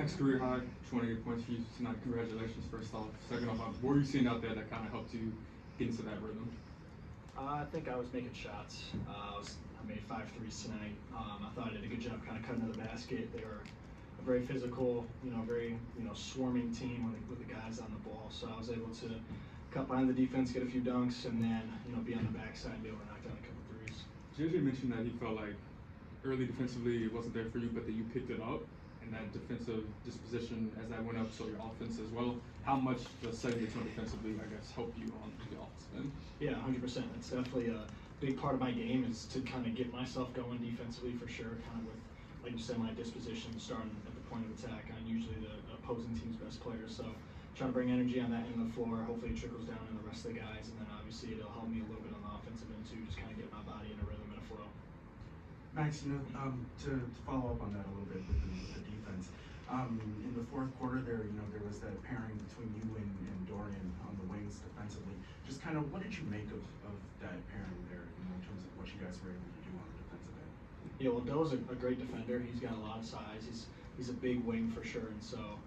Max career high, 28 points for you tonight. Congratulations, first off. Second off, what were you seeing out there that kind of helped you get into that rhythm? I think I was making shots. I made 5 threes tonight. I thought I did a good job kind of cutting to the basket. They were a very physical, very swarming team with the guys on the ball. So I was able to cut behind the defense, get a few dunks, and then be on the backside and be able to knock down a couple threes. JJ mentioned that he felt like early defensively it wasn't there for you, but that you picked it up. And that defensive disposition as that went up, so your offense as well. How much does setting the tone defensively, I guess, help you on the offense end? Yeah, 100%. It's definitely a big part of my game is to kind of get myself going defensively for sure. Kind of with, like you said, my disposition starting at the point of attack on usually the opposing team's best players. So trying to bring energy on that end of the floor. Hopefully it trickles down in the rest of the guys, and then obviously it'll help me a little bit on the offensive end too. Just kind of get my body in a rhythm and a flow. Max, to follow up on that a little bit with the defense, in the fourth quarter there, there was that pairing between you and Dorian on the wings defensively. Just kind of, what did you make of that pairing there, in terms of what you guys were able to do on the defensive end? Yeah, well, Doe's a great defender. He's got a lot of size. He's a big wing for sure, and so,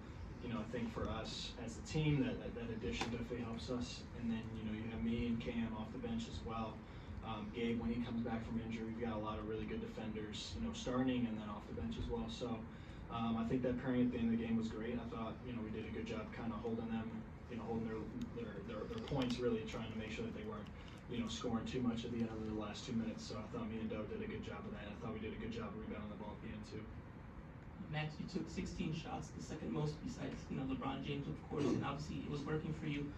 I think for us as a team, that addition definitely helps us. And then, you have me and Cam off the bench as well. Gabe, when he comes back from injury, we've got a lot of really good defenders, starting and then off the bench as well. So I think that pairing at the end of the game was great. I thought, we did a good job kind of holding them, holding their points, really trying to make sure that they weren't, scoring too much at the end of the last 2 minutes. So I thought me and Doe did a good job of that. I thought we did a good job of rebounding the ball at the end too. Max, you took 16 shots, the second most besides LeBron James, of course, and obviously it was working for you.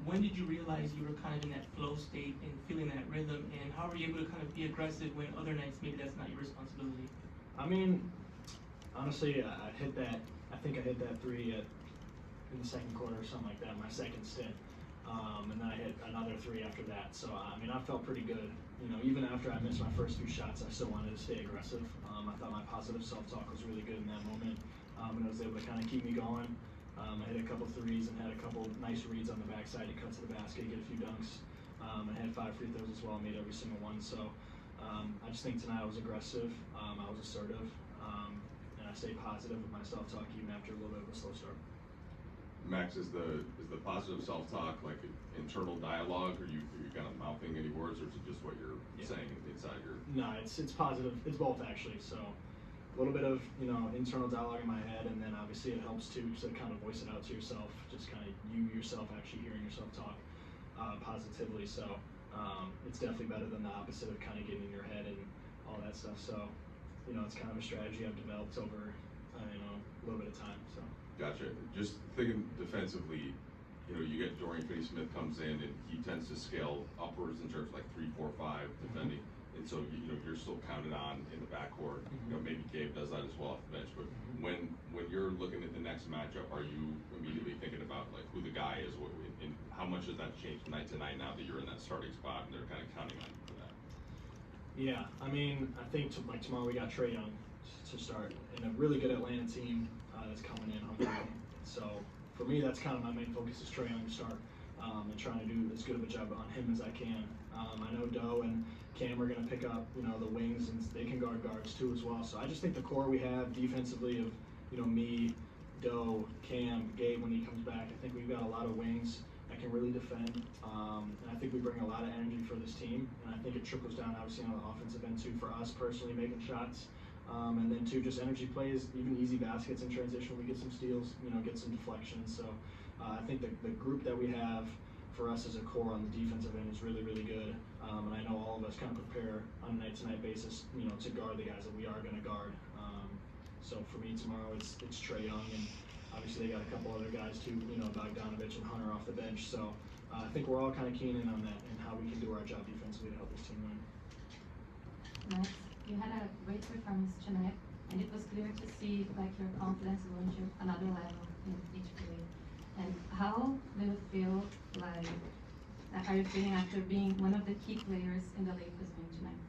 When did you realize you were kind of in that flow state and feeling that rhythm, and how were you able to kind of be aggressive when other nights maybe that's not your responsibility? I mean, honestly, I think I hit that three in the second quarter or something like that, my second stint. And then I hit another three after that. So, I felt pretty good. Even after I missed my first few shots, I still wanted to stay aggressive. I thought my positive self-talk was really good in that moment, and it was able to kind of keep me going. I hit a couple threes and had a couple nice reads on the backside to cut to the basket, get a few dunks. I had 5 free throws as well, made every single one. So I just think tonight I was aggressive, I was assertive, and I stayed positive with my self-talk even after a little bit of a slow start. Max, is the positive self-talk like internal dialogue? Are you kind of mouthing any words, or is it just what you're saying inside your? No, it's positive. It's both actually. So a little bit of internal dialogue in my head, and then obviously it helps too to kind of voice it out to yourself. Just kind of you yourself actually hearing yourself talk positively. So it's definitely better than the opposite of kind of getting in your head and all that stuff. So it's kind of a strategy I've developed over a little bit of time. So. Gotcha. Just thinking defensively, you get Dorian Finley Smith comes in and he tends to scale upwards in terms of like 3, 4, 5 defending, and so you're still counted on in the backcourt. Maybe Gabe does that as well off the bench. But when you're looking at the next matchup, are you immediately thinking about like who the guy is, and how much does that change night to night now that you're in that starting spot and they're kind of counting on you for that? Yeah, I think like tomorrow we got Trae Young to start, and a really good Atlanta team that's coming in hungry. So for me, that's kind of my main focus is Trae Young to start, and trying to do as good of a job on him as I can. I know Doe and Cam are going to pick up, the wings, and they can guard guards too as well. So I just think the core we have defensively of, me, Doe, Cam, Gabe when he comes back, I think we've got a lot of wings that can really defend, and I think we bring a lot of energy for this team, and I think it trickles down obviously on the offensive end too for us personally making shots. And then too, just energy plays, even easy baskets in transition. We get some steals, get some deflections. So I think the group that we have for us as a core on the defensive end is really, really good. And I know all of us kind of prepare on a night-to-night basis, to guard the guys that we are going to guard. So for me tomorrow, it's Trae Young, and obviously they got a couple other guys too, Bogdanovich and Hunter off the bench. So I think we're all kind of keen in on that and how we can do our job defensively to help this team win. Max, you had a great performance tonight, and it was clear to see like your confidence going to another level in each period. And how do you feel like? Are you feeling after being one of the key players in the Lakers win tonight?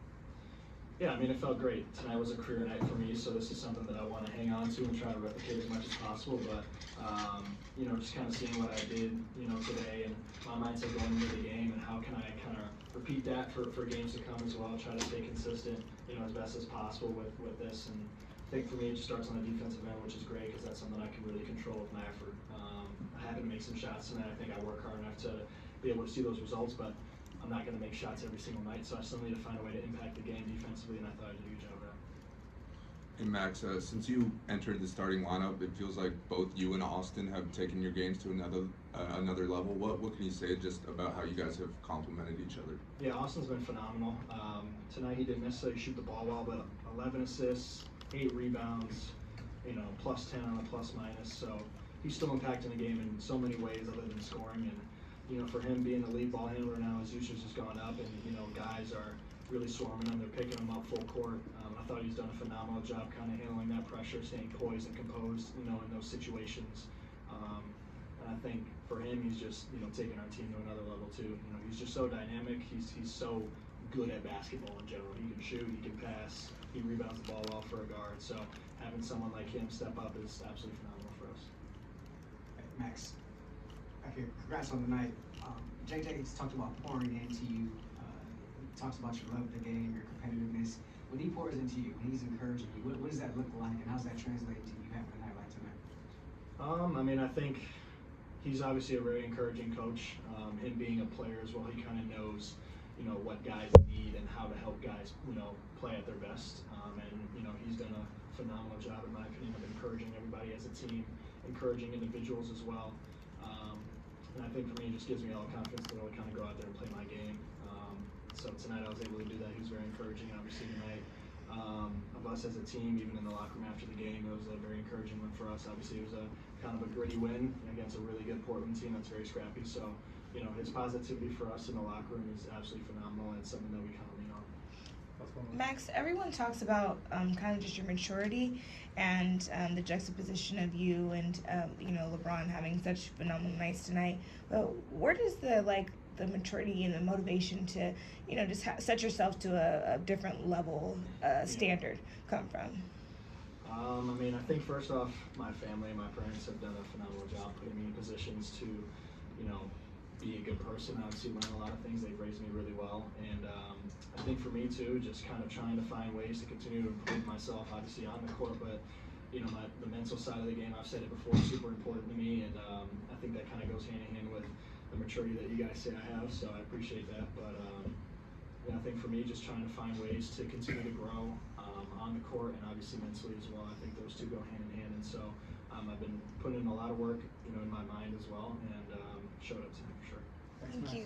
Yeah, it felt great. Tonight was a career night for me, so this is something that I want to hang on to and try to replicate as much as possible. But just kind of seeing what I did, today, and my mindset going into the game, and how can I kind of repeat that for games to come as well. Try to stay consistent, as best as possible with this, and think for me it just starts on the defensive end, which is great because that's something I can really control with my effort. I happen to make some shots tonight. I think I work hard enough to be able to see those results, but I'm not going to make shots every single night, so I still need to find a way to impact the game defensively, and I thought I did a good job of that. Hey Max, since you entered the starting lineup, it feels like both you and Austin have taken your games to another level. What can you say just about how you guys have complemented each other? Yeah, Austin's been phenomenal. Tonight he didn't necessarily shoot the ball well, but 11 assists, 8 rebounds, plus 10 on a plus minus. So he's still impacting the game in so many ways other than scoring. And for him being the lead ball handler now, his usage has gone up, and guys are really swarming him. They're picking him up full court. I thought he's done a phenomenal job kind of handling that pressure, staying poised and composed, in those situations. And I think for him, he's just, taking our team to another level too. He's just so dynamic. He's so good at basketball in general. He can shoot, he can pass, he rebounds the ball well for a guard. So having someone like him step up is absolutely phenomenal for us. Max, back here, congrats on the night. JJ's talked about pouring into you. Talks about your love of the game, your competitiveness. When he pours into you, when he's encouraging you, what does that look like, and how's that translate to you having a night like tonight? I think he's obviously a very encouraging coach. Him being a player as well, he kind of knows, what guys need and how to help guys, play at their best. And he's done a phenomenal job, in my opinion, of encouraging everybody as a team, encouraging individuals as well. And I think for me, it just gives me all the confidence to really kind of go out there and play my game. So tonight I was able to do that. He was very encouraging, obviously, tonight. Of us as a team, even in the locker room after the game, it was a very encouraging win for us. Obviously, it was a kind of a gritty win against a really good Portland team that's very scrappy. So, his positivity for us in the locker room is absolutely phenomenal, and it's something that we kind of lean on. Max, everyone talks about kind of just your maturity and the juxtaposition of you and LeBron having such phenomenal nights tonight. But where does the maturity and the motivation to just set yourself to a different level standard come from? I think first off, my family and my parents have done a phenomenal job putting me in positions to, be a good person. Obviously, learn a lot of things. They've raised me really well, and I think for me too, just kind of trying to find ways to continue to improve myself. Obviously on the court, but the mental side of the game, I've said it before, is super important to me, and I think that kind of goes hand in hand with the maturity that you guys say I have. So I appreciate that, but I think for me, just trying to find ways to continue to grow on the court and obviously mentally as well. I think those two go hand in hand, and so I've been putting in a lot of work, in my mind as well, and showed up tonight for sure. Thank you.